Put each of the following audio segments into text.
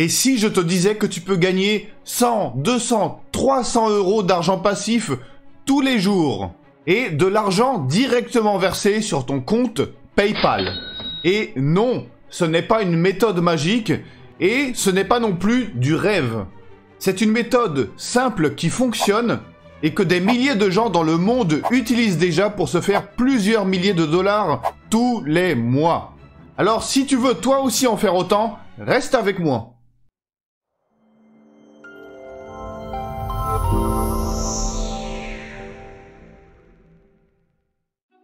Et si je te disais que tu peux gagner 100, 200, 300 euros d'argent passif tous les jours et de l'argent directement versé sur ton compte PayPal? Et non, ce n'est pas une méthode magique et ce n'est pas non plus du rêve. C'est une méthode simple qui fonctionne et que des milliers de gens dans le monde utilisent déjà pour se faire plusieurs milliers de dollars tous les mois. Alors si tu veux toi aussi en faire autant, reste avec moi.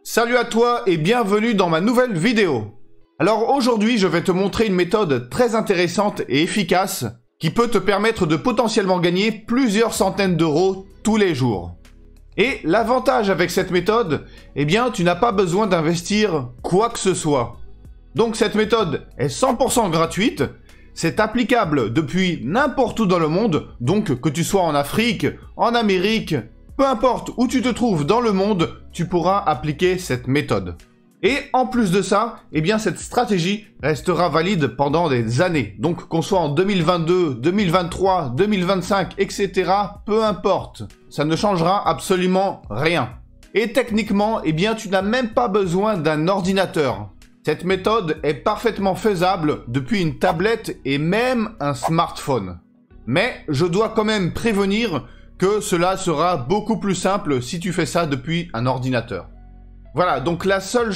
Salut à toi et bienvenue dans ma nouvelle vidéo. Alors aujourd'hui, je vais te montrer une méthode très intéressante et efficace qui peut te permettre de potentiellement gagner plusieurs centaines d'euros tous les jours. Et l'avantage avec cette méthode, eh bien, tu n'as pas besoin d'investir quoi que ce soit. Donc cette méthode est 100% gratuite, c'est applicable depuis n'importe où dans le monde, donc que tu sois en Afrique, en Amérique, peu importe où tu te trouves dans le monde, tu pourras appliquer cette méthode. Et en plus de ça, eh bien cette stratégie restera valide pendant des années. Donc qu'on soit en 2022, 2023, 2025, etc., peu importe. Ça ne changera absolument rien. Et techniquement, eh bien tu n'as même pas besoin d'un ordinateur. Cette méthode est parfaitement faisable depuis une tablette et même un smartphone. Mais je dois quand même prévenir que cela sera beaucoup plus simple si tu fais ça depuis un ordinateur. Voilà, donc la seule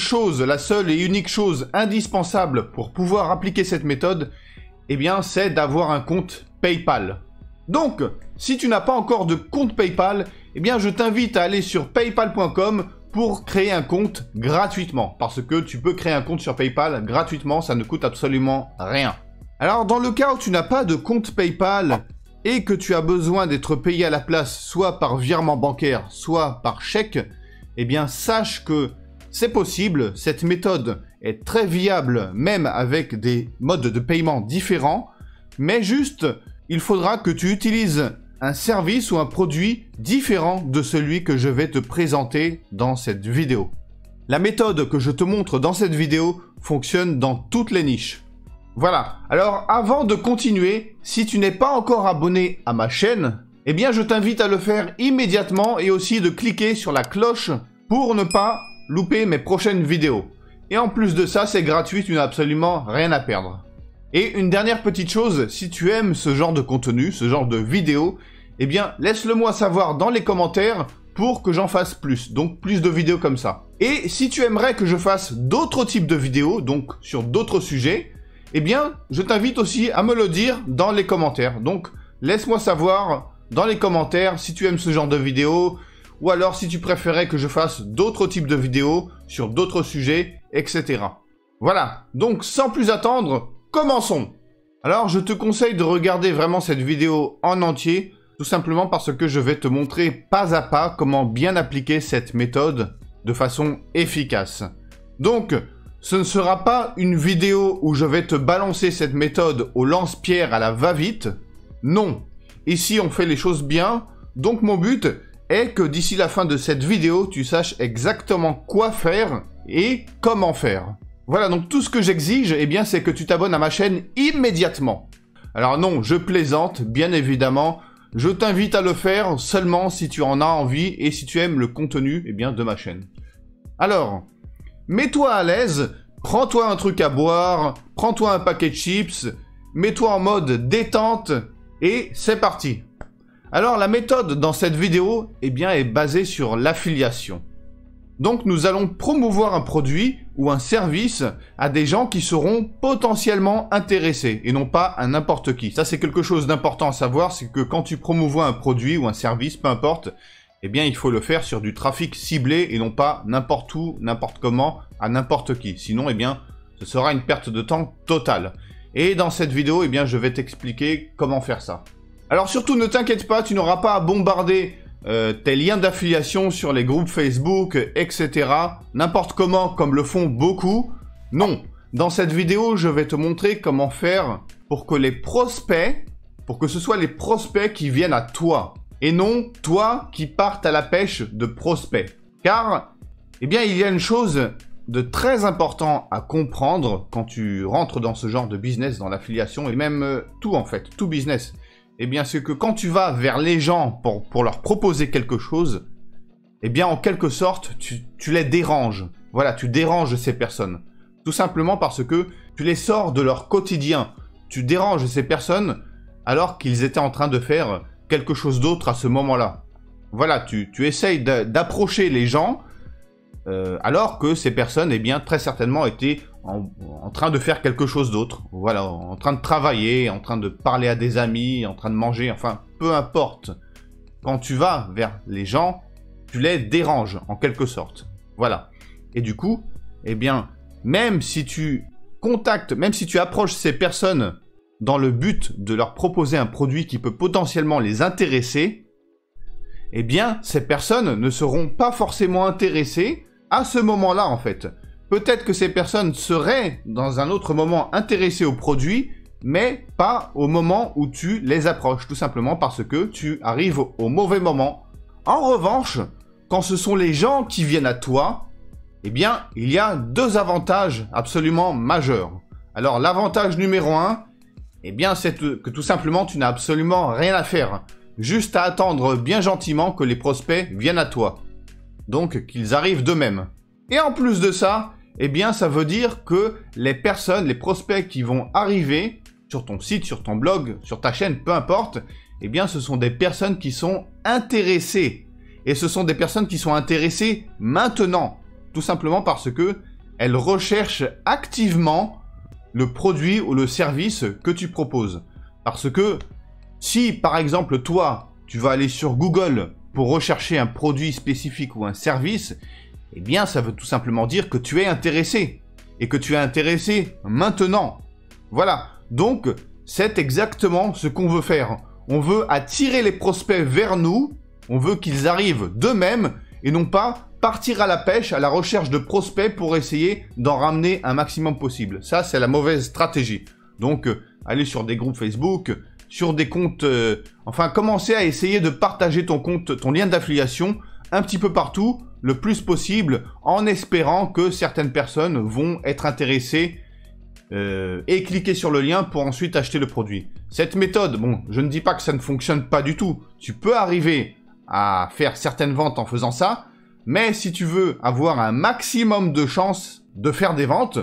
et unique chose indispensable pour pouvoir appliquer cette méthode, eh bien, c'est d'avoir un compte PayPal. Donc, si tu n'as pas encore de compte PayPal, eh bien, je t'invite à aller sur paypal.com pour créer un compte gratuitement. Parce que tu peux créer un compte sur PayPal gratuitement, ça ne coûte absolument rien. Alors, dans le cas où tu n'as pas de compte PayPal et que tu as besoin d'être payé à la place, soit par virement bancaire, soit par chèque, eh bien, sache que c'est possible, cette méthode est très viable, même avec des modes de paiement différents, mais juste, il faudra que tu utilises un service ou un produit différent de celui que je vais te présenter dans cette vidéo. La méthode que je te montre dans cette vidéo fonctionne dans toutes les niches. Voilà, alors avant de continuer, si tu n'es pas encore abonné à ma chaîne, eh bien je t'invite à le faire immédiatement et aussi de cliquer sur la cloche pour ne pas louper mes prochaines vidéos. Et en plus de ça, c'est gratuit, tu n'as absolument rien à perdre. Et une dernière petite chose, si tu aimes ce genre de contenu, ce genre de vidéos, eh bien laisse-le moi savoir dans les commentaires pour que j'en fasse plus, donc plus de vidéos comme ça. Et si tu aimerais que je fasse d'autres types de vidéos, donc sur d'autres sujets, eh bien, je t'invite aussi à me le dire dans les commentaires. Donc, laisse-moi savoir dans les commentaires si tu aimes ce genre de vidéos, ou alors si tu préférais que je fasse d'autres types de vidéos sur d'autres sujets, etc. Voilà, donc sans plus attendre, commençons! Alors, je te conseille de regarder vraiment cette vidéo en entier, tout simplement parce que je vais te montrer pas à pas comment bien appliquer cette méthode de façon efficace. Donc, ce ne sera pas une vidéo où je vais te balancer cette méthode au lance-pierre à la va-vite. Non. Ici, on fait les choses bien. Donc, mon but est que d'ici la fin de cette vidéo, tu saches exactement quoi faire et comment faire. Voilà, donc tout ce que j'exige, eh bien, c'est que tu t'abonnes à ma chaîne immédiatement. Alors non, je plaisante, bien évidemment. Je t'invite à le faire seulement si tu en as envie et si tu aimes le contenu, eh bien, de ma chaîne. Alors, mets-toi à l'aise, prends-toi un truc à boire, prends-toi un paquet de chips, mets-toi en mode détente et c'est parti. Alors la méthode dans cette vidéo eh bien, est basée sur l'affiliation. Donc nous allons promouvoir un produit ou un service à des gens qui seront potentiellement intéressés et non pas à n'importe qui. Ça c'est quelque chose d'important à savoir, c'est que quand tu promouvois un produit ou un service, peu importe, eh bien, il faut le faire sur du trafic ciblé et non pas n'importe où, n'importe comment, à n'importe qui. Sinon, eh bien, ce sera une perte de temps totale. Et dans cette vidéo, eh bien, je vais t'expliquer comment faire ça. Alors surtout, ne t'inquiète pas, tu n'auras pas à bombarder tes liens d'affiliation sur les groupes Facebook, etc. N'importe comment, comme le font beaucoup. Non. Dans cette vidéo, je vais te montrer comment faire pour que les prospects, pour que ce soit les prospects qui viennent à toi. Et non toi qui partes à la pêche de prospects. Car, eh bien, il y a une chose de très important à comprendre quand tu rentres dans ce genre de business, dans l'affiliation, et même tout en fait, tout business, eh bien c'est que quand tu vas vers les gens pour leur proposer quelque chose, eh bien en quelque sorte, tu les déranges. Voilà, tu déranges ces personnes. Tout simplement parce que tu les sors de leur quotidien. Tu déranges ces personnes alors qu'ils étaient en train de faire quelque chose d'autre à ce moment-là. Voilà, tu essayes d'approcher les gens alors que ces personnes, eh bien, très certainement étaient en train de faire quelque chose d'autre. Voilà, en train de travailler, en train de parler à des amis, en train de manger, enfin, peu importe. Quand tu vas vers les gens, tu les déranges, en quelque sorte. Voilà. Et du coup, eh bien, même si tu contactes, même si tu approches ces personnes dans le but de leur proposer un produit qui peut potentiellement les intéresser, eh bien, ces personnes ne seront pas forcément intéressées à ce moment-là, en fait. Peut-être que ces personnes seraient, dans un autre moment, intéressées au produit, mais pas au moment où tu les approches, tout simplement parce que tu arrives au mauvais moment. En revanche, quand ce sont les gens qui viennent à toi, eh bien, il y a deux avantages absolument majeurs. Alors, l'avantage numéro 1, eh bien, c'est que tout simplement, tu n'as absolument rien à faire. Juste à attendre bien gentiment que les prospects viennent à toi. Donc, qu'ils arrivent d'eux-mêmes. Et en plus de ça, eh bien, ça veut dire que les personnes, les prospects qui vont arriver sur ton site, sur ton blog, sur ta chaîne, peu importe, eh bien, ce sont des personnes qui sont intéressées. Et ce sont des personnes qui sont intéressées maintenant. Tout simplement parce que elles recherchent activement le produit ou le service que tu proposes. Parce que si, par exemple, toi, tu vas aller sur Google pour rechercher un produit spécifique ou un service, eh bien, ça veut tout simplement dire que tu es intéressé. Et que tu es intéressé maintenant. Voilà. Donc, c'est exactement ce qu'on veut faire. On veut attirer les prospects vers nous. On veut qu'ils arrivent d'eux-mêmes et non pas partir à la pêche, à la recherche de prospects pour essayer d'en ramener un maximum possible. Ça, c'est la mauvaise stratégie. Donc, aller sur des groupes Facebook, sur des comptes... enfin, commencer à essayer de partager ton compte, ton lien d'affiliation un petit peu partout, le plus possible, en espérant que certaines personnes vont être intéressées et cliquer sur le lien pour ensuite acheter le produit. Cette méthode, bon, je ne dis pas que ça ne fonctionne pas du tout. Tu peux arriver à faire certaines ventes en faisant ça, mais si tu veux avoir un maximum de chances de faire des ventes,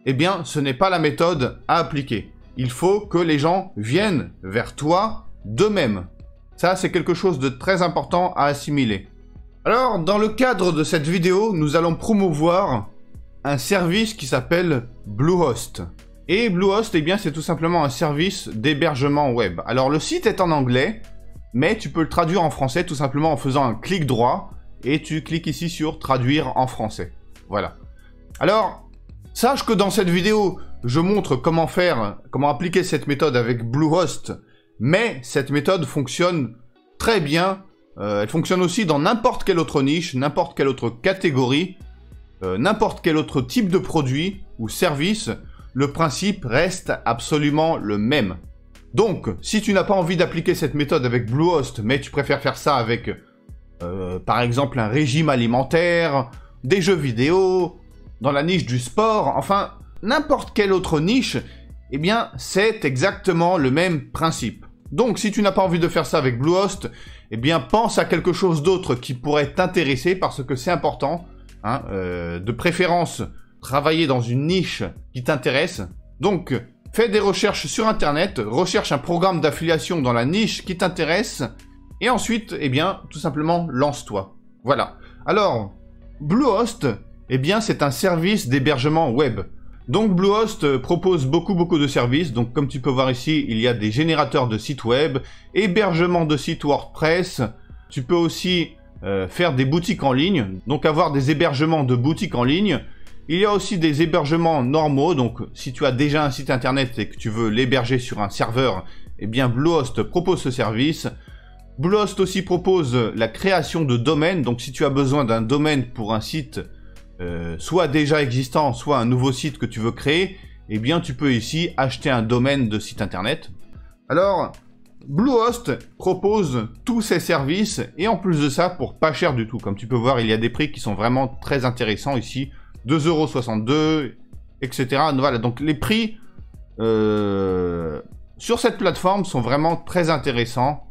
eh bien, ce n'est pas la méthode à appliquer. Il faut que les gens viennent vers toi d'eux-mêmes. Ça, c'est quelque chose de très important à assimiler. Alors, dans le cadre de cette vidéo, nous allons promouvoir un service qui s'appelle Bluehost. Et Bluehost, eh bien, c'est tout simplement un service d'hébergement web. Alors, le site est en anglais, mais tu peux le traduire en français tout simplement en faisant un clic droit et tu cliques ici sur traduire en français. Voilà. Alors, sache que dans cette vidéo, je montre comment appliquer cette méthode avec Bluehost, mais cette méthode fonctionne très bien. Elle fonctionne aussi dans n'importe quelle autre niche, n'importe quelle autre catégorie, n'importe quel autre type de produit ou service. Le principe reste absolument le même. Donc, si tu n'as pas envie d'appliquer cette méthode avec Bluehost, mais tu préfères faire ça avec, par exemple, un régime alimentaire, des jeux vidéo, dans la niche du sport, enfin, n'importe quelle autre niche, eh bien, c'est exactement le même principe. Donc, si tu n'as pas envie de faire ça avec Bluehost, eh bien, pense à quelque chose d'autre qui pourrait t'intéresser parce que c'est important, hein, de préférence, travailler dans une niche qui t'intéresse. Donc, fais des recherches sur Internet, recherche un programme d'affiliation dans la niche qui t'intéresse, et ensuite, eh bien, tout simplement, lance-toi. Voilà. Alors, Bluehost, eh bien, c'est un service d'hébergement web. Donc, Bluehost propose beaucoup de services. Donc, comme tu peux voir ici, il y a des générateurs de sites web, hébergement de sites WordPress. Tu peux aussi faire des boutiques en ligne, donc avoir des hébergements de boutiques en ligne. Il y a aussi des hébergements normaux, donc si tu as déjà un site internet et que tu veux l'héberger sur un serveur, eh bien Bluehost propose ce service. Bluehost aussi propose la création de domaines, donc si tu as besoin d'un domaine pour un site soit déjà existant, soit un nouveau site que tu veux créer, eh bien tu peux ici acheter un domaine de site internet. Alors, Bluehost propose tous ces services et en plus de ça pour pas cher du tout. Comme tu peux voir, il y a des prix qui sont vraiment très intéressants ici. 2,62 €, etc. Voilà, donc les prix sur cette plateforme sont vraiment très intéressants.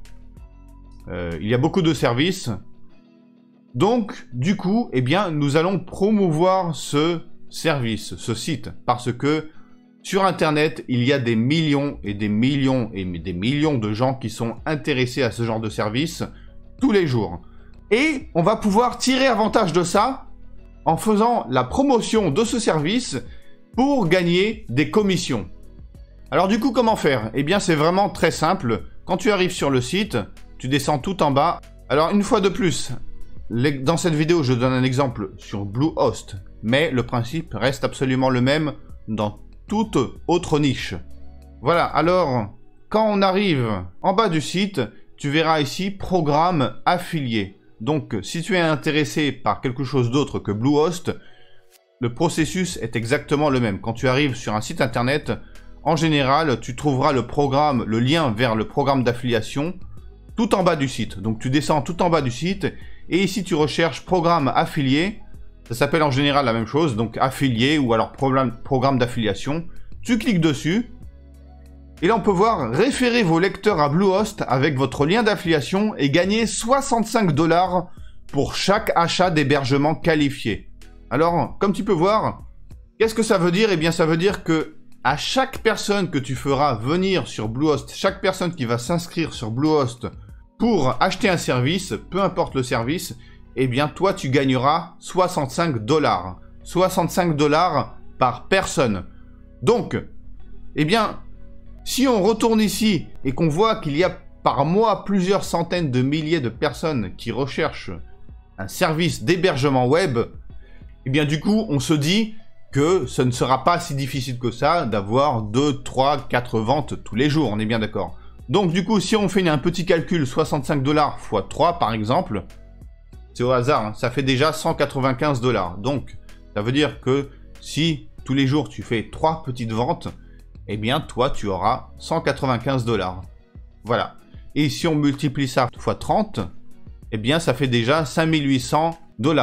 Il y a beaucoup de services. Donc, du coup, eh bien, nous allons promouvoir ce service, ce site, parce que sur Internet, il y a des millions et des millions et des millions de gens qui sont intéressés à ce genre de service tous les jours. Et on va pouvoir tirer avantage de ça en faisant la promotion de ce service pour gagner des commissions. Alors du coup, comment faire? Eh bien, c'est vraiment très simple. Quand tu arrives sur le site, tu descends tout en bas. Alors, une fois de plus, dans cette vidéo, je donne un exemple sur Bluehost, mais le principe reste absolument le même dans toute autre niche. Voilà, alors, quand on arrive en bas du site, tu verras ici « Programme affilié ». Donc, si tu es intéressé par quelque chose d'autre que Bluehost, le processus est exactement le même. Quand tu arrives sur un site internet, en général, tu trouveras le lien vers le programme d'affiliation tout en bas du site. Donc, tu descends tout en bas du site et ici, tu recherches « Programme affilié ». Ça s'appelle en général la même chose, donc affilié ou alors programme d'affiliation. Tu cliques dessus. Et là, on peut voir référer vos lecteurs à Bluehost avec votre lien d'affiliation et gagner 65 $ pour chaque achat d'hébergement qualifié. Alors, comme tu peux voir, qu'est-ce que ça veut dire? Eh bien, ça veut dire que à chaque personne que tu feras venir sur Bluehost, chaque personne qui va s'inscrire sur Bluehost pour acheter un service, peu importe le service, eh bien, toi, tu gagneras 65 $. 65 $ par personne. Donc, eh bien, si on retourne ici et qu'on voit qu'il y a par mois plusieurs centaines de milliers de personnes qui recherchent un service d'hébergement web, eh bien, du coup, on se dit que ce ne sera pas si difficile que ça d'avoir 2, 3, 4 ventes tous les jours, on est bien d'accord. Donc, du coup, si on fait un petit calcul, 65 $ x 3, par exemple, c'est au hasard, hein, ça fait déjà 195 $. Donc, ça veut dire que si tous les jours tu fais 3 petites ventes, eh bien, toi, tu auras 195 $. Voilà. Et si on multiplie ça x 30, eh bien, ça fait déjà 5800 $.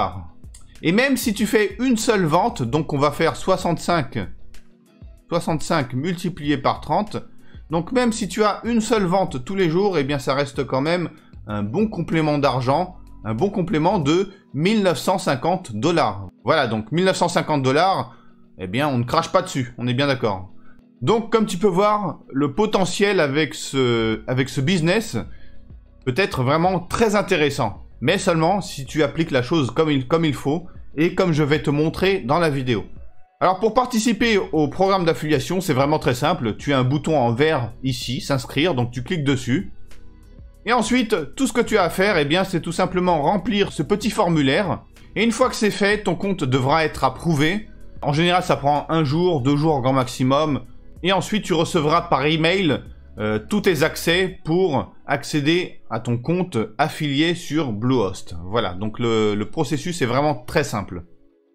Et même si tu fais une seule vente, donc on va faire 65 multiplié par 30, donc même si tu as une seule vente tous les jours, eh bien, ça reste quand même un bon complément d'argent, un bon complément de 1950 $. Voilà, donc 1950 $, eh bien, on ne crache pas dessus, on est bien d'accord. Donc, comme tu peux voir, le potentiel avec ce business peut être vraiment très intéressant. Mais seulement si tu appliques la chose comme il faut et comme je vais te montrer dans la vidéo. Alors, pour participer au programme d'affiliation, c'est vraiment très simple. Tu as un bouton en vert ici, s'inscrire, donc tu cliques dessus. Et ensuite, tout ce que tu as à faire, eh bien, c'est tout simplement remplir ce petit formulaire. Et une fois que c'est fait, ton compte devra être approuvé. En général, ça prend 1 jour, 2 jours grand maximum. Et ensuite, tu recevras par email tous tes accès pour accéder à ton compte affilié sur Bluehost. Voilà, donc le processus est vraiment très simple.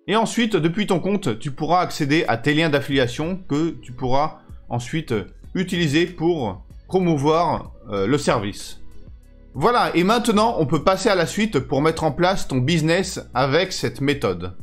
Et ensuite, depuis ton compte, tu pourras accéder à tes liens d'affiliation que tu pourras ensuite utiliser pour promouvoir le service. Voilà, et maintenant, on peut passer à la suite pour mettre en place ton business avec cette méthode.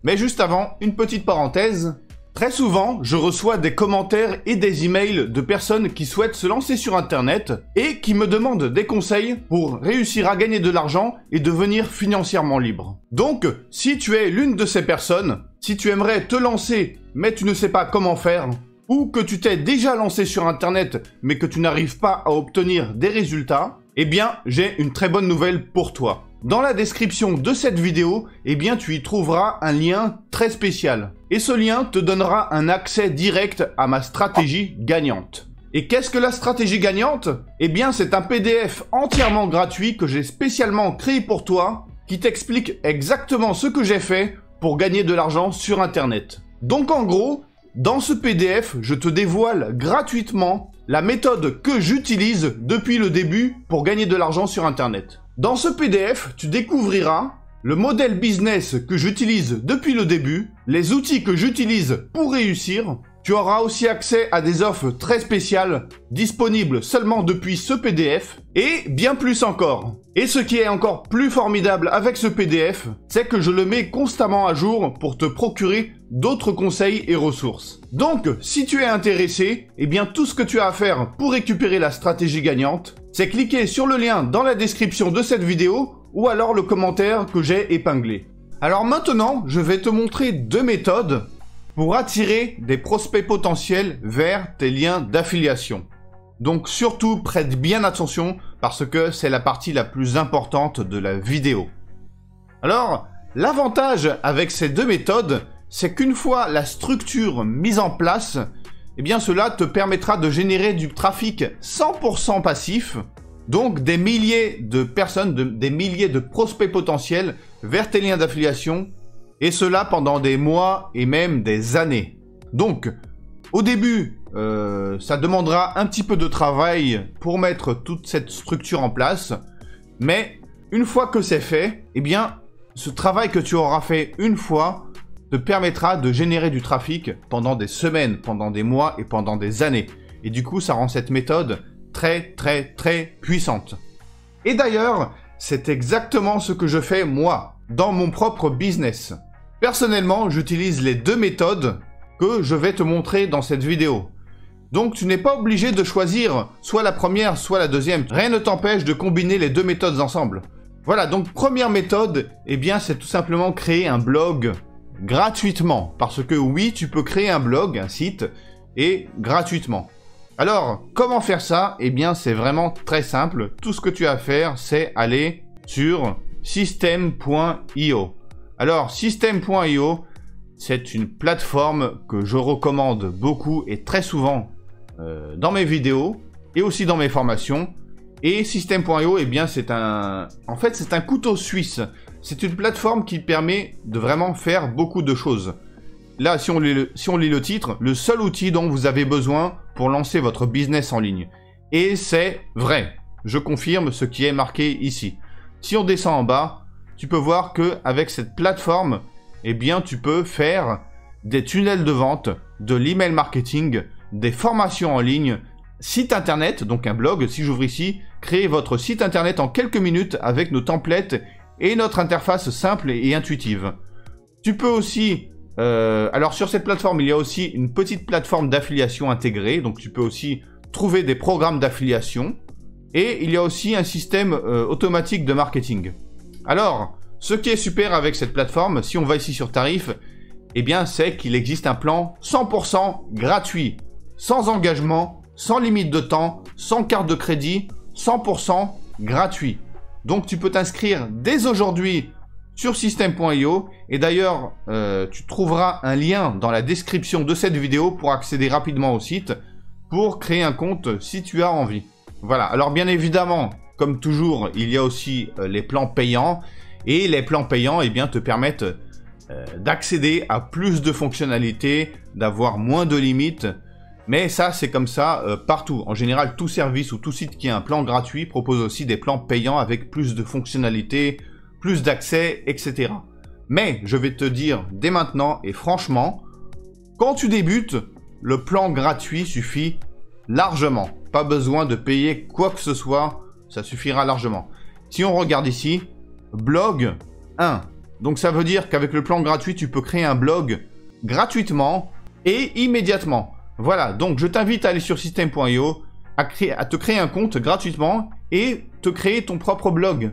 Mais juste avant, une petite parenthèse. Très souvent, je reçois des commentaires et des emails de personnes qui souhaitent se lancer sur Internet et qui me demandent des conseils pour réussir à gagner de l'argent et devenir financièrement libre. Donc, si tu es l'une de ces personnes, si tu aimerais te lancer mais tu ne sais pas comment faire, ou que tu t'es déjà lancé sur Internet mais que tu n'arrives pas à obtenir des résultats, eh bien, j'ai une très bonne nouvelle pour toi. Dans la description de cette vidéo, eh bien, tu y trouveras un lien très spécial. Et ce lien te donnera un accès direct à ma stratégie gagnante. Et qu'est-ce que la stratégie gagnante? Eh bien, c'est un PDF entièrement gratuit que j'ai spécialement créé pour toi, qui t'explique exactement ce que j'ai fait pour gagner de l'argent sur Internet. Donc, en gros, dans ce PDF, je te dévoile gratuitement la méthode que j'utilise depuis le début pour gagner de l'argent sur Internet. Dans ce PDF, tu découvriras le modèle business que j'utilise depuis le début, les outils que j'utilise pour réussir. Tu auras aussi accès à des offres très spéciales, disponibles seulement depuis ce PDF, et bien plus encore. Et ce qui est encore plus formidable avec ce PDF, c'est que je le mets constamment à jour pour te procurer d'autres conseils et ressources. Donc, si tu es intéressé, eh bien tout ce que tu as à faire pour récupérer la stratégie gagnante, c'est cliquer sur le lien dans la description de cette vidéo, ou alors le commentaire que j'ai épinglé. Alors maintenant, je vais te montrer 2 méthodes pour attirer des prospects potentiels vers tes liens d'affiliation. Donc surtout, prête bien attention parce que c'est la partie la plus importante de la vidéo. Alors, l'avantage avec ces 2 méthodes, c'est qu'une fois la structure mise en place, eh bien cela te permettra de générer du trafic 100% passif, donc des milliers de personnes, des milliers de prospects potentiels vers tes liens d'affiliation, et cela pendant des mois et même des années. Donc, au début, ça demandera un petit peu de travail pour mettre toute cette structure en place, mais une fois que c'est fait, eh bien, ce travail que tu auras fait une fois te permettra de générer du trafic pendant des semaines, pendant des mois et pendant des années. Et du coup, ça rend cette méthode très, très, très puissante. Et d'ailleurs, c'est exactement ce que je fais moi, dans mon propre business. Personnellement, j'utilise les 2 méthodes que je vais te montrer dans cette vidéo. Donc, tu n'es pas obligé de choisir soit la première, soit la deuxième. Rien ne t'empêche de combiner les 2 méthodes ensemble. Voilà, donc première méthode, eh bien, c'est tout simplement créer un blog gratuitement. Parce que oui, tu peux créer un blog, un site, et gratuitement. Alors, comment faire ça? Eh bien, c'est vraiment très simple. Tout ce que tu as à faire, c'est aller sur system.io. Alors, system.io, c'est une plateforme que je recommande beaucoup et très souvent dans mes vidéos et aussi dans mes formations. Et system.io, eh bien, c'est un couteau suisse. C'est une plateforme qui permet de vraiment faire beaucoup de choses. Là, si on lit le titre, le seul outil dont vous avez besoin pour lancer votre business en ligne. Et c'est vrai. Je confirme ce qui est marqué ici. Si on descend en bas, tu peux voir que avec cette plateforme, eh bien, tu peux faire des tunnels de vente, de l'email marketing, des formations en ligne, site internet, donc un blog. Si j'ouvre ici, créer votre site internet en quelques minutes avec nos templates et notre interface simple et intuitive. Tu peux aussi, alors sur cette plateforme, il y a aussi une petite plateforme d'affiliation intégrée, donc tu peux aussi trouver des programmes d'affiliation. Et il y a aussi un système automatique de marketing. Alors, ce qui est super avec cette plateforme, si on va ici sur tarifs, eh bien, c'est qu'il existe un plan 100% gratuit, sans engagement, sans limite de temps, sans carte de crédit, 100% gratuit. Donc, tu peux t'inscrire dès aujourd'hui sur system.io et d'ailleurs, tu trouveras un lien dans la description de cette vidéo pour accéder rapidement au site, pour créer un compte si tu as envie. Voilà, alors bien évidemment, comme toujours, il y a aussi les plans payants. Et les plans payants, eh bien, te permettent d'accéder à plus de fonctionnalités, d'avoir moins de limites. Mais ça, c'est comme ça partout. En général, tout service ou tout site qui a un plan gratuit propose aussi des plans payants avec plus de fonctionnalités, plus d'accès, etc. Mais je vais te dire dès maintenant et franchement, quand tu débutes, le plan gratuit suffit largement. Pas besoin de payer quoi que ce soit, ça suffira largement. Si on regarde ici, blog 1. Donc ça veut dire qu'avec le plan gratuit, tu peux créer un blog gratuitement et immédiatement. Voilà, donc je t'invite à aller sur system.io, à te créer un compte gratuitement et te créer ton propre blog.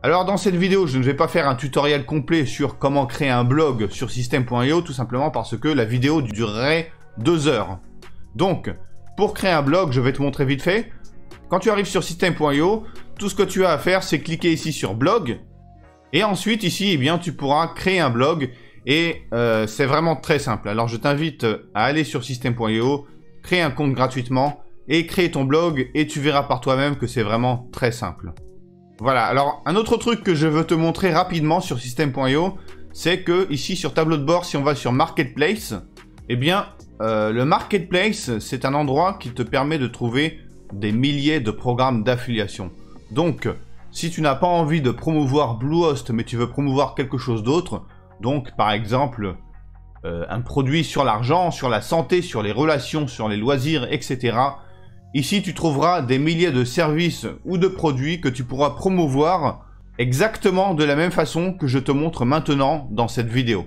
Alors dans cette vidéo, je ne vais pas faire un tutoriel complet sur comment créer un blog sur system.io, tout simplement parce que la vidéo durerait 2 heures. Donc, pour créer un blog, je vais te montrer vite fait. Quand tu arrives sur system.io, tout ce que tu as à faire, c'est cliquer ici sur blog. Et ensuite, ici, eh bien, tu pourras créer un blog. Et c'est vraiment très simple. Alors, je t'invite à aller sur system.io, créer un compte gratuitement et créer ton blog. Et tu verras par toi-même que c'est vraiment très simple. Voilà. Alors, un autre truc que je veux te montrer rapidement sur system.io, c'est que ici, sur tableau de bord, si on va sur Marketplace, eh bien, le Marketplace, c'est un endroit qui te permet de trouver des milliers de programmes d'affiliation. Donc, si tu n'as pas envie de promouvoir Bluehost, mais tu veux promouvoir quelque chose d'autre, donc par exemple un produit sur l'argent, sur la santé, sur les relations, sur les loisirs, etc. Ici, tu trouveras des milliers de services ou de produits que tu pourras promouvoir exactement de la même façon que je te montre maintenant dans cette vidéo.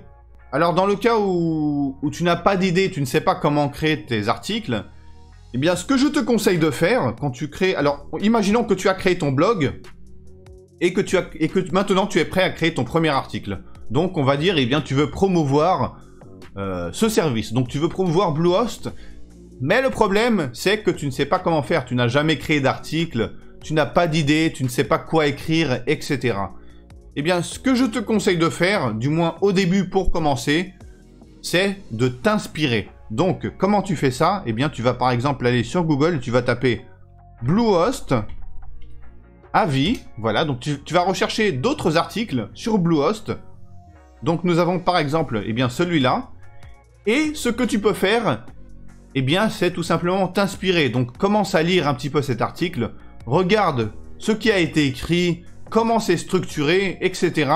Alors, dans le cas où tu n'as pas d'idée, tu ne sais pas comment créer tes articles, eh bien, ce que je te conseille de faire quand tu crées... Alors, imaginons que tu as créé ton blog et que maintenant tu es prêt à créer ton premier article. Donc, on va dire, eh bien, tu veux promouvoir ce service. Donc, tu veux promouvoir Bluehost, mais le problème, c'est que tu ne sais pas comment faire. Tu n'as jamais créé d'article, tu n'as pas d'idée, tu ne sais pas quoi écrire, etc. Eh bien, ce que je te conseille de faire, du moins au début pour commencer, c'est de t'inspirer. Donc, comment tu fais ça? Eh bien, tu vas par exemple aller sur Google, tu vas taper Bluehost avis. Voilà, donc tu vas rechercher d'autres articles sur Bluehost. Donc, nous avons par exemple, eh bien, celui-là. Et ce que tu peux faire, eh bien, c'est tout simplement t'inspirer. Donc, commence à lire un petit peu cet article, regarde ce qui a été écrit, comment c'est structuré, etc.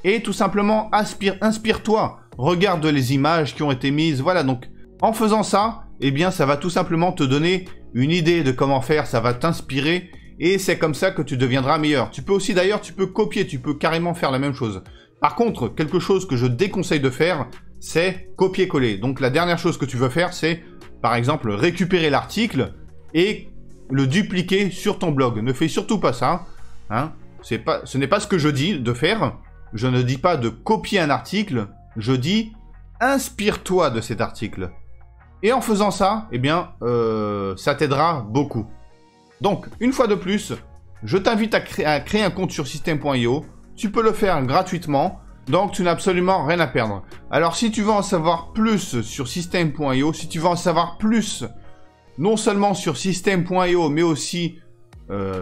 Et tout simplement, inspire-toi. Regarde les images qui ont été mises. Voilà, donc, en faisant ça, eh bien, ça va tout simplement te donner une idée de comment faire, ça va t'inspirer, et c'est comme ça que tu deviendras meilleur. Tu peux aussi, d'ailleurs, tu peux copier, tu peux carrément faire la même chose. Par contre, quelque chose que je déconseille de faire, c'est copier-coller. Donc, la dernière chose que tu veux faire, c'est, par exemple, récupérer l'article et le dupliquer sur ton blog. Ne fais surtout pas ça, hein. Ce n'est pas ce que je dis de faire. Je ne dis pas de copier un article, je dis inspire-toi de cet article. Et en faisant ça, eh bien, ça t'aidera beaucoup. Donc, une fois de plus, je t'invite à créer un compte sur Systeme.io. Tu peux le faire gratuitement, donc tu n'as absolument rien à perdre. Alors, si tu veux en savoir plus sur Systeme.io, si tu veux en savoir plus, non seulement sur Systeme.io, mais aussi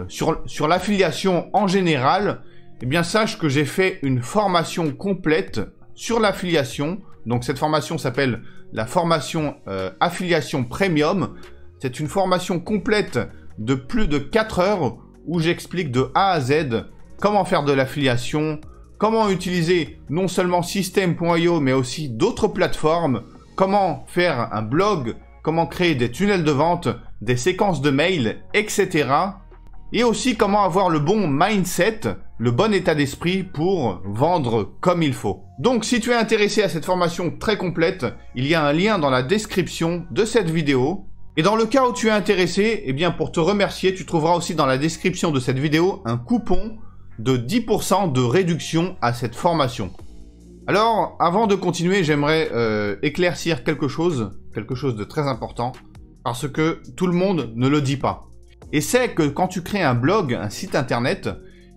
sur l'affiliation en général, eh bien, sache que j'ai fait une formation complète sur l'affiliation. Donc, cette formation s'appelle la formation affiliation premium. C'est une formation complète de plus de 4 heures où j'explique de A à Z comment faire de l'affiliation, comment utiliser non seulement Systeme.io mais aussi d'autres plateformes, comment faire un blog, comment créer des tunnels de vente, des séquences de mails, etc. Et aussi comment avoir le bon mindset, le bon état d'esprit pour vendre comme il faut. Donc si tu es intéressé à cette formation très complète, il y a un lien dans la description de cette vidéo. Et dans le cas où tu es intéressé, eh bien pour te remercier, tu trouveras aussi dans la description de cette vidéo un coupon de 10% de réduction à cette formation. Alors, avant de continuer, j'aimerais éclaircir quelque chose de très important, parce que tout le monde ne le dit pas. Et c'est que quand tu crées un blog, un site internet,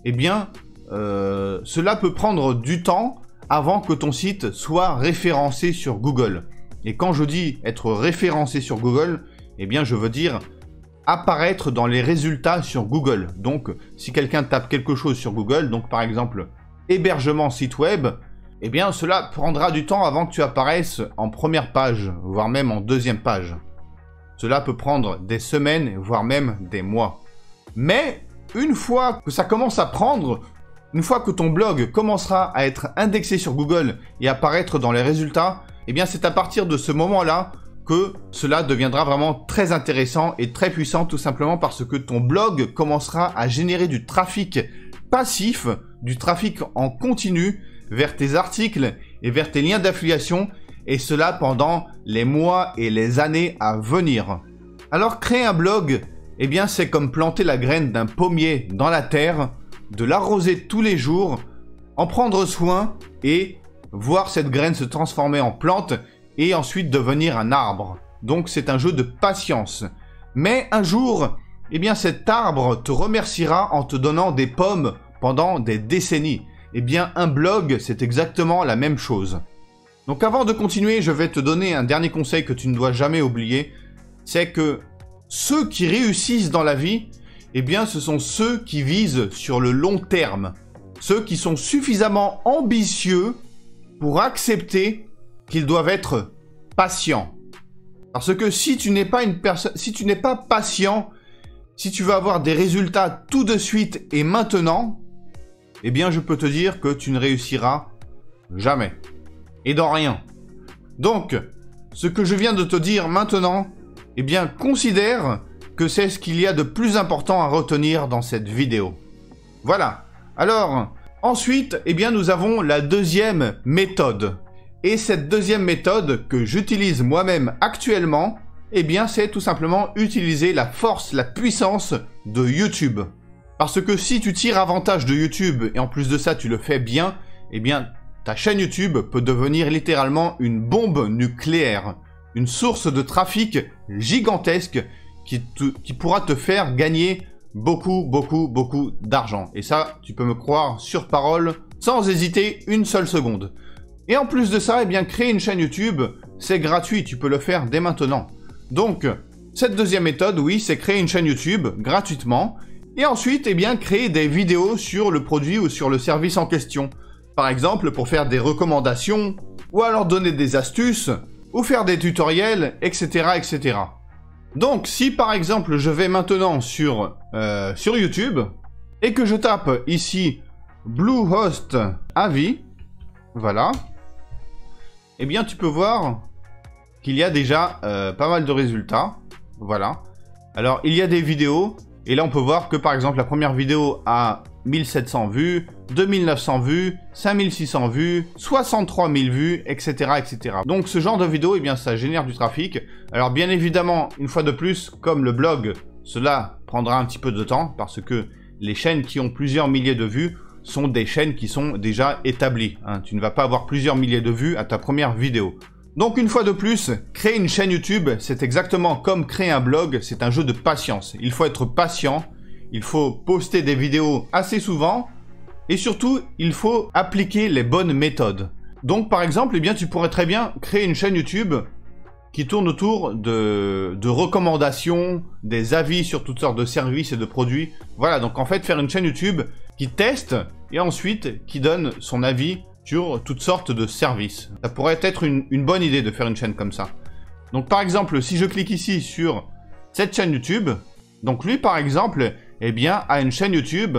eh bien, cela peut prendre du temps avant que ton site soit référencé sur Google. Et quand je dis être référencé sur Google, eh bien, je veux dire apparaître dans les résultats sur Google. Donc, si quelqu'un tape quelque chose sur Google, donc par exemple, hébergement site web, eh bien, cela prendra du temps avant que tu apparaisses en première page, voire même en deuxième page. Cela peut prendre des semaines, voire même des mois. Mais, une fois que ça commence à prendre, une fois que ton blog commencera à être indexé sur Google et apparaître dans les résultats, eh bien, c'est à partir de ce moment-là que cela deviendra vraiment très intéressant et très puissant, tout simplement parce que ton blog commencera à générer du trafic passif, du trafic en continu vers tes articles et vers tes liens d'affiliation, et cela pendant les mois et les années à venir. Alors, créer un blog, eh bien, c'est comme planter la graine d'un pommier dans la terre, de l'arroser tous les jours, en prendre soin et voir cette graine se transformer en plante et ensuite devenir un arbre. Donc, c'est un jeu de patience. Mais un jour, eh bien, cet arbre te remerciera en te donnant des pommes pendant des décennies. Eh bien, un blog, c'est exactement la même chose. Donc avant de continuer, je vais te donner un dernier conseil que tu ne dois jamais oublier. C'est que ceux qui réussissent dans la vie, eh bien ce sont ceux qui visent sur le long terme. Ceux qui sont suffisamment ambitieux pour accepter qu'ils doivent être patients. Parce que si tu n'es pas patient, si tu veux avoir des résultats tout de suite et maintenant, eh bien je peux te dire que tu ne réussiras jamais. Et dans rien. Donc, ce que je viens de te dire maintenant, eh bien, considère que c'est ce qu'il y a de plus important à retenir dans cette vidéo. Voilà. Alors, ensuite, eh bien, nous avons la deuxième méthode. Et cette deuxième méthode que j'utilise moi-même actuellement, eh bien, c'est tout simplement utiliser la force, la puissance de YouTube. Parce que si tu tires avantage de YouTube, et en plus de ça, tu le fais bien, eh bien, ta chaîne YouTube peut devenir littéralement une bombe nucléaire. Une source de trafic gigantesque qui pourra te faire gagner beaucoup d'argent. Et ça, tu peux me croire sur parole, sans hésiter une seule seconde. Et en plus de ça, eh bien, créer une chaîne YouTube, c'est gratuit, tu peux le faire dès maintenant. Donc, cette deuxième méthode, oui, c'est créer une chaîne YouTube gratuitement. Et ensuite, eh bien, créer des vidéos sur le produit ou sur le service en question. Par exemple, pour faire des recommandations, ou alors donner des astuces, ou faire des tutoriels, etc., etc. Donc, si par exemple, je vais maintenant sur YouTube, et que je tape ici Bluehost Avis, voilà, eh bien, tu peux voir qu'il y a déjà pas mal de résultats. Voilà. Alors, il y a des vidéos. Et là, on peut voir que, par exemple, la première vidéo a 1700 vues, 2900 vues, 5600 vues, 63 000 vues, etc., etc. Donc, ce genre de vidéo, eh bien, ça génère du trafic. Alors, bien évidemment, une fois de plus, comme le blog, cela prendra un petit peu de temps parce que les chaînes qui ont plusieurs milliers de vues sont des chaînes qui sont déjà établies. Hein. Tu ne vas pas avoir plusieurs milliers de vues à ta première vidéo. Donc une fois de plus, créer une chaîne YouTube, c'est exactement comme créer un blog, c'est un jeu de patience. Il faut être patient, il faut poster des vidéos assez souvent, et surtout, il faut appliquer les bonnes méthodes. Donc par exemple, eh bien, tu pourrais très bien créer une chaîne YouTube qui tourne autour de recommandations, des avis sur toutes sortes de services et de produits. Voilà, donc en fait, faire une chaîne YouTube qui teste, et ensuite qui donne son avis sur toutes sortes de services. Ça pourrait être une bonne idée de faire une chaîne comme ça. Donc par exemple, si je clique ici sur cette chaîne YouTube, donc lui par exemple, eh bien, a une chaîne YouTube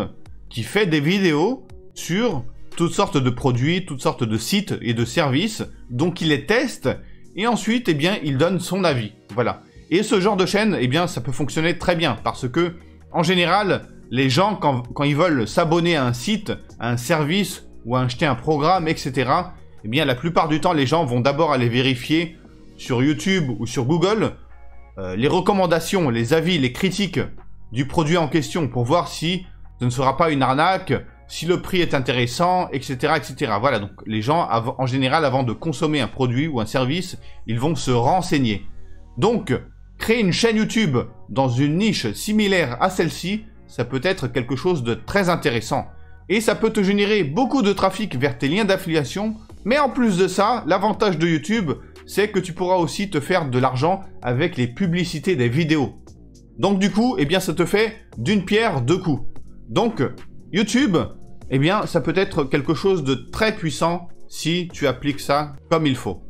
qui fait des vidéos sur toutes sortes de produits, toutes sortes de sites et de services, donc il les teste, et ensuite, eh bien, il donne son avis. Voilà. Et ce genre de chaîne, eh bien, ça peut fonctionner très bien, parce que, en général, les gens, quand ils veulent s'abonner à un site, à un service, ou à acheter un programme, etc., eh bien, la plupart du temps, les gens vont d'abord aller vérifier sur YouTube ou sur Google les recommandations, les avis, les critiques du produit en question pour voir si ce ne sera pas une arnaque, si le prix est intéressant, etc., etc. Voilà, donc les gens, en général, avant de consommer un produit ou un service, ils vont se renseigner. Donc, créer une chaîne YouTube dans une niche similaire à celle-ci, ça peut être quelque chose de très intéressant. Et ça peut te générer beaucoup de trafic vers tes liens d'affiliation. Mais en plus de ça, l'avantage de YouTube, c'est que tu pourras aussi te faire de l'argent avec les publicités des vidéos. Donc du coup, eh bien, ça te fait d'une pierre deux coups. Donc, YouTube, eh bien, ça peut être quelque chose de très puissant si tu appliques ça comme il faut.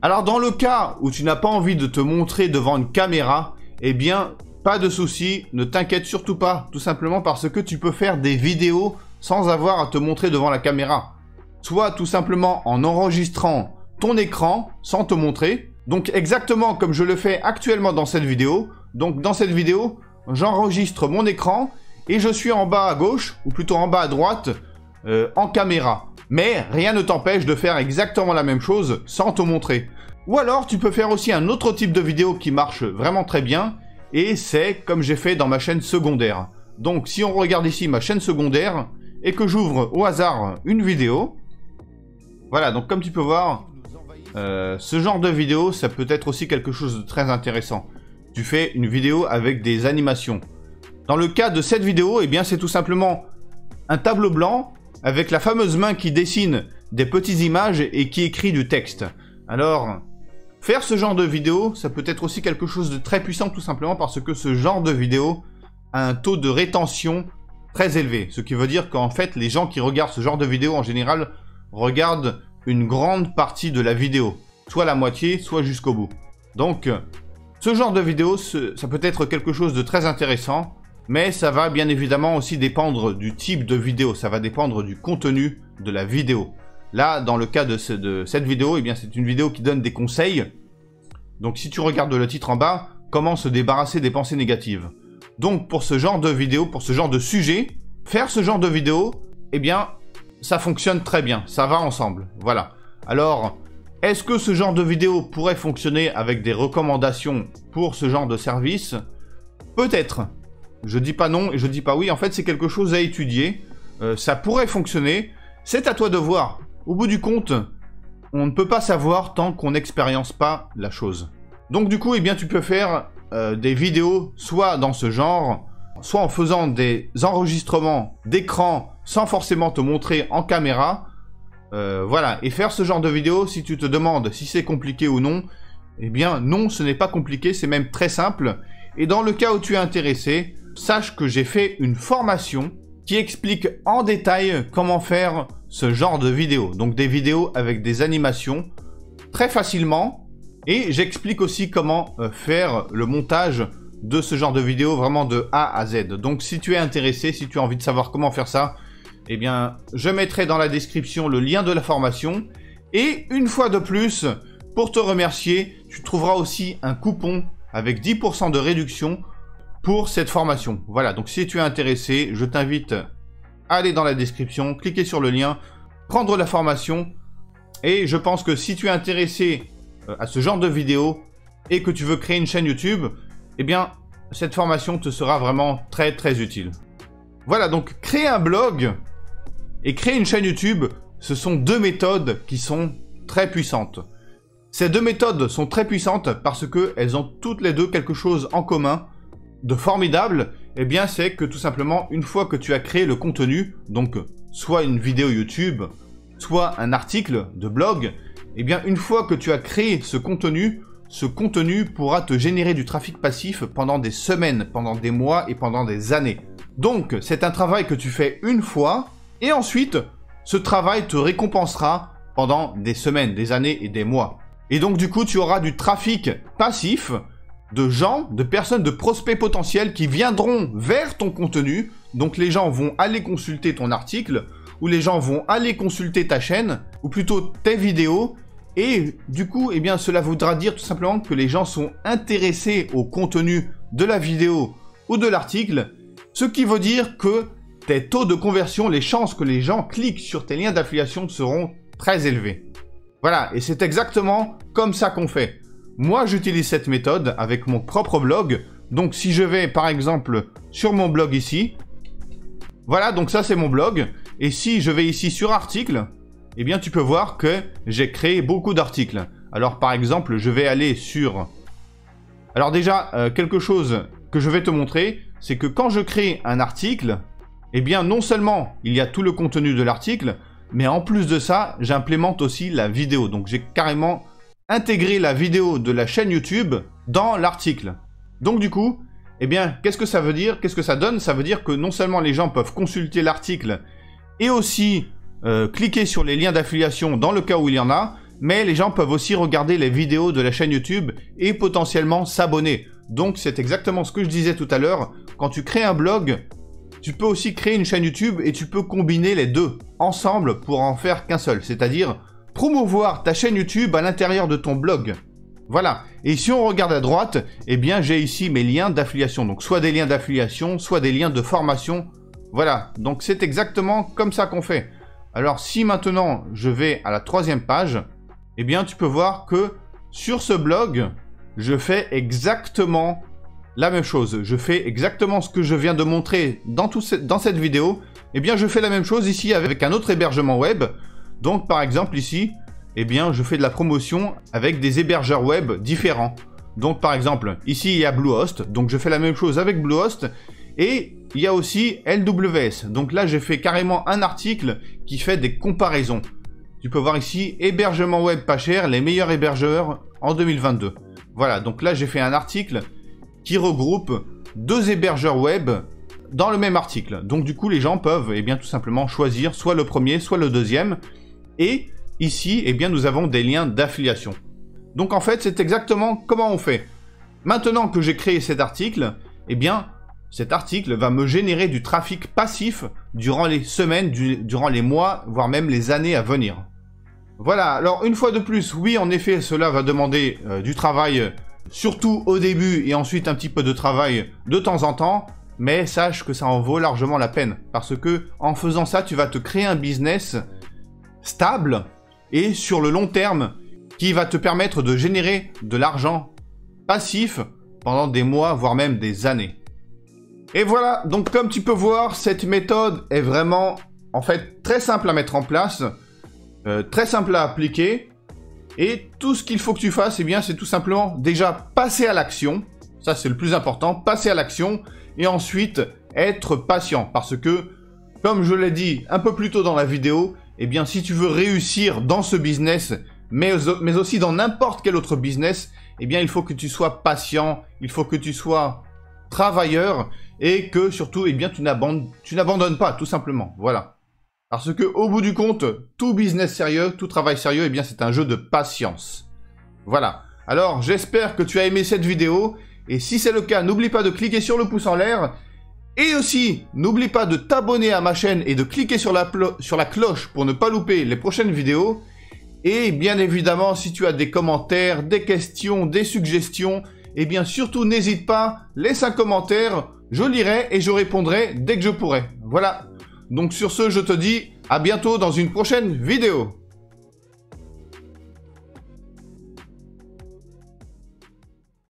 Alors, dans le cas où tu n'as pas envie de te montrer devant une caméra, eh bien, pas de souci, ne t'inquiète surtout pas, tout simplement parce que tu peux faire des vidéos sans avoir à te montrer devant la caméra. Soit tout simplement en enregistrant ton écran sans te montrer. Donc exactement comme je le fais actuellement dans cette vidéo. Donc dans cette vidéo, j'enregistre mon écran et je suis en bas à gauche, ou plutôt en bas à droite, en caméra. Mais rien ne t'empêche de faire exactement la même chose sans te montrer. Ou alors tu peux faire aussi un autre type de vidéo qui marche vraiment très bien. Et c'est comme j'ai fait dans ma chaîne secondaire. Donc si on regarde ici ma chaîne secondaire et que j'ouvre au hasard une vidéo, voilà, donc comme tu peux voir, ce genre de vidéo, ça peut être aussi quelque chose de très intéressant. Tu fais une vidéo avec des animations. Dans le cas de cette vidéo, eh bien c'est tout simplement un tableau blanc avec la fameuse main qui dessine des petites images et qui écrit du texte. Alors, faire ce genre de vidéo, ça peut être aussi quelque chose de très puissant tout simplement parce que ce genre de vidéo a un taux de rétention très élevé. Ce qui veut dire qu'en fait, les gens qui regardent ce genre de vidéo en général regardent une grande partie de la vidéo. Soit la moitié, soit jusqu'au bout. Donc, ce genre de vidéo, ça peut être quelque chose de très intéressant, mais ça va bien évidemment aussi dépendre du type de vidéo. Ça va dépendre du contenu de la vidéo. Là, dans le cas de cette vidéo, eh bien, c'est une vidéo qui donne des conseils. Donc, si tu regardes le titre en bas, comment se débarrasser des pensées négatives. Donc, pour ce genre de vidéo, pour ce genre de sujet, faire ce genre de vidéo, eh bien, ça fonctionne très bien. Ça va ensemble. Voilà. Alors, est-ce que ce genre de vidéo pourrait fonctionner avec des recommandations pour ce genre de service? Peut-être. Je dis pas non et je dis pas oui. En fait, c'est quelque chose à étudier. Ça pourrait fonctionner. C'est à toi de voir. Au bout du compte, on ne peut pas savoir tant qu'on n'expérience pas la chose. Donc du coup, eh bien, tu peux faire des vidéos soit dans ce genre, soit en faisant des enregistrements d'écran sans forcément te montrer en caméra. Voilà, et faire ce genre de vidéo, si tu te demandes si c'est compliqué ou non, eh bien non, ce n'est pas compliqué, c'est même très simple. Et dans le cas où tu es intéressé, sache que j'ai fait une formation qui explique en détail comment faire ce genre de vidéo. Donc des vidéos avec des animations très facilement. Et j'explique aussi comment faire le montage de ce genre de vidéo vraiment de A à Z. Donc si tu es intéressé, si tu as envie de savoir comment faire ça, eh bien je mettrai dans la description le lien de la formation. Et une fois de plus, pour te remercier, tu trouveras aussi un coupon avec 10% de réduction pour cette formation. Voilà, donc si tu es intéressé, je t'invite à aller dans la description, cliquer sur le lien, prendre la formation. Et je pense que si tu es intéressé à ce genre de vidéo et que tu veux créer une chaîne YouTube, eh bien, cette formation te sera vraiment très très utile. Voilà, donc créer un blog et créer une chaîne YouTube, ce sont deux méthodes qui sont très puissantes. Ces deux méthodes sont très puissantes parce qu'elles ont toutes les deux quelque chose en commun de formidable. Eh bien, c'est que tout simplement, une fois que tu as créé le contenu, donc soit une vidéo YouTube, soit un article de blog, eh bien, une fois que tu as créé ce contenu pourra te générer du trafic passif pendant des semaines, pendant des mois et pendant des années. Donc, c'est un travail que tu fais une fois et ensuite, ce travail te récompensera pendant des semaines, des années et des mois. Et donc, du coup, tu auras du trafic passif de gens, de personnes, de prospects potentiels qui viendront vers ton contenu. Donc, les gens vont aller consulter ton article ou les gens vont aller consulter ta chaîne ou plutôt tes vidéos. Et du coup, eh bien, cela voudra dire tout simplement que les gens sont intéressés au contenu de la vidéo ou de l'article, ce qui veut dire que tes taux de conversion, les chances que les gens cliquent sur tes liens d'affiliation seront très élevés. Voilà, et c'est exactement comme ça qu'on fait. Moi, j'utilise cette méthode avec mon propre blog. Donc, si je vais, par exemple, sur mon blog ici, voilà, donc ça, c'est mon blog. Et si je vais ici sur articles, eh bien, tu peux voir que j'ai créé beaucoup d'articles. Alors, par exemple, je vais aller sur... Alors déjà, quelque chose que je vais te montrer, c'est que quand je crée un article, eh bien, non seulement il y a tout le contenu de l'article, mais en plus de ça, j'implémente aussi la vidéo. Donc, j'ai carrément intégré la vidéo de la chaîne YouTube dans l'article. Donc, du coup, eh bien, qu'est-ce que ça veut dire? Qu'est-ce que ça donne? Ça veut dire que non seulement les gens peuvent consulter l'article et aussi cliquer sur les liens d'affiliation dans le cas où il y en a, mais les gens peuvent aussi regarder les vidéos de la chaîne YouTube et potentiellement s'abonner. Donc, c'est exactement ce que je disais tout à l'heure. Quand tu crées un blog, tu peux aussi créer une chaîne YouTube et tu peux combiner les deux ensemble pour en faire qu'un seul. C'est-à-dire promouvoir ta chaîne YouTube à l'intérieur de ton blog. Voilà. Et si on regarde à droite, eh bien, j'ai ici mes liens d'affiliation. Donc, soit des liens d'affiliation, soit des liens de formation. Voilà. Donc, c'est exactement comme ça qu'on fait. Alors, si maintenant, je vais à la 3e page, eh bien, tu peux voir que sur ce blog, je fais exactement la même chose. Je fais exactement ce que je viens de montrer dans cette vidéo. Eh bien, je fais la même chose ici avec un autre hébergement web. Donc, par exemple, ici, eh bien, je fais de la promotion avec des hébergeurs web différents. Donc, par exemple, ici, il y a Bluehost. Donc, je fais la même chose avec Bluehost. Et il y a aussi LWS. Donc là, j'ai fait carrément un article qui fait des comparaisons. Tu peux voir ici, hébergement web pas cher, les meilleurs hébergeurs en 2022. Voilà, donc là, j'ai fait un article qui regroupe 2 hébergeurs web dans le même article. Donc du coup, les gens peuvent eh bien, tout simplement choisir soit le premier, soit le deuxième. Et ici, eh bien, nous avons des liens d'affiliation. Donc en fait, c'est exactement comment on fait. Maintenant que j'ai créé cet article, eh bien, cet article va me générer du trafic passif durant les semaines, durant les mois, voire même les années à venir. Voilà, alors une fois de plus, oui, en effet, cela va demander du travail, surtout au début, et ensuite un petit peu de travail de temps en temps, mais sache que ça en vaut largement la peine, parce que en faisant ça, tu vas te créer un business stable, et sur le long terme, qui va te permettre de générer de l'argent passif pendant des mois, voire même des années. Et voilà, donc comme tu peux voir, cette méthode est vraiment, en fait, très simple à mettre en place, très simple à appliquer, et tout ce qu'il faut que tu fasses, eh bien, c'est tout simplement déjà passer à l'action, ça c'est le plus important, passer à l'action, et ensuite être patient, parce que, comme je l'ai dit un peu plus tôt dans la vidéo, eh bien, si tu veux réussir dans ce business, mais aussi dans n'importe quel autre business, eh bien, il faut que tu sois patient, il faut que tu sois travailleur, et que surtout, eh bien, tu n'abandonnes pas, tout simplement, voilà. Parce que, au bout du compte, tout business sérieux, tout travail sérieux, eh bien, c'est un jeu de patience. Voilà. Alors, j'espère que tu as aimé cette vidéo. Et si c'est le cas, n'oublie pas de cliquer sur le pouce en l'air. Et aussi, n'oublie pas de t'abonner à ma chaîne et de cliquer sur la cloche pour ne pas louper les prochaines vidéos. Et bien évidemment, si tu as des commentaires, des questions, des suggestions, eh bien, surtout, n'hésite pas, laisse un commentaire. Je lirai et je répondrai dès que je pourrai. Voilà. Donc sur ce, je te dis à bientôt dans une prochaine vidéo.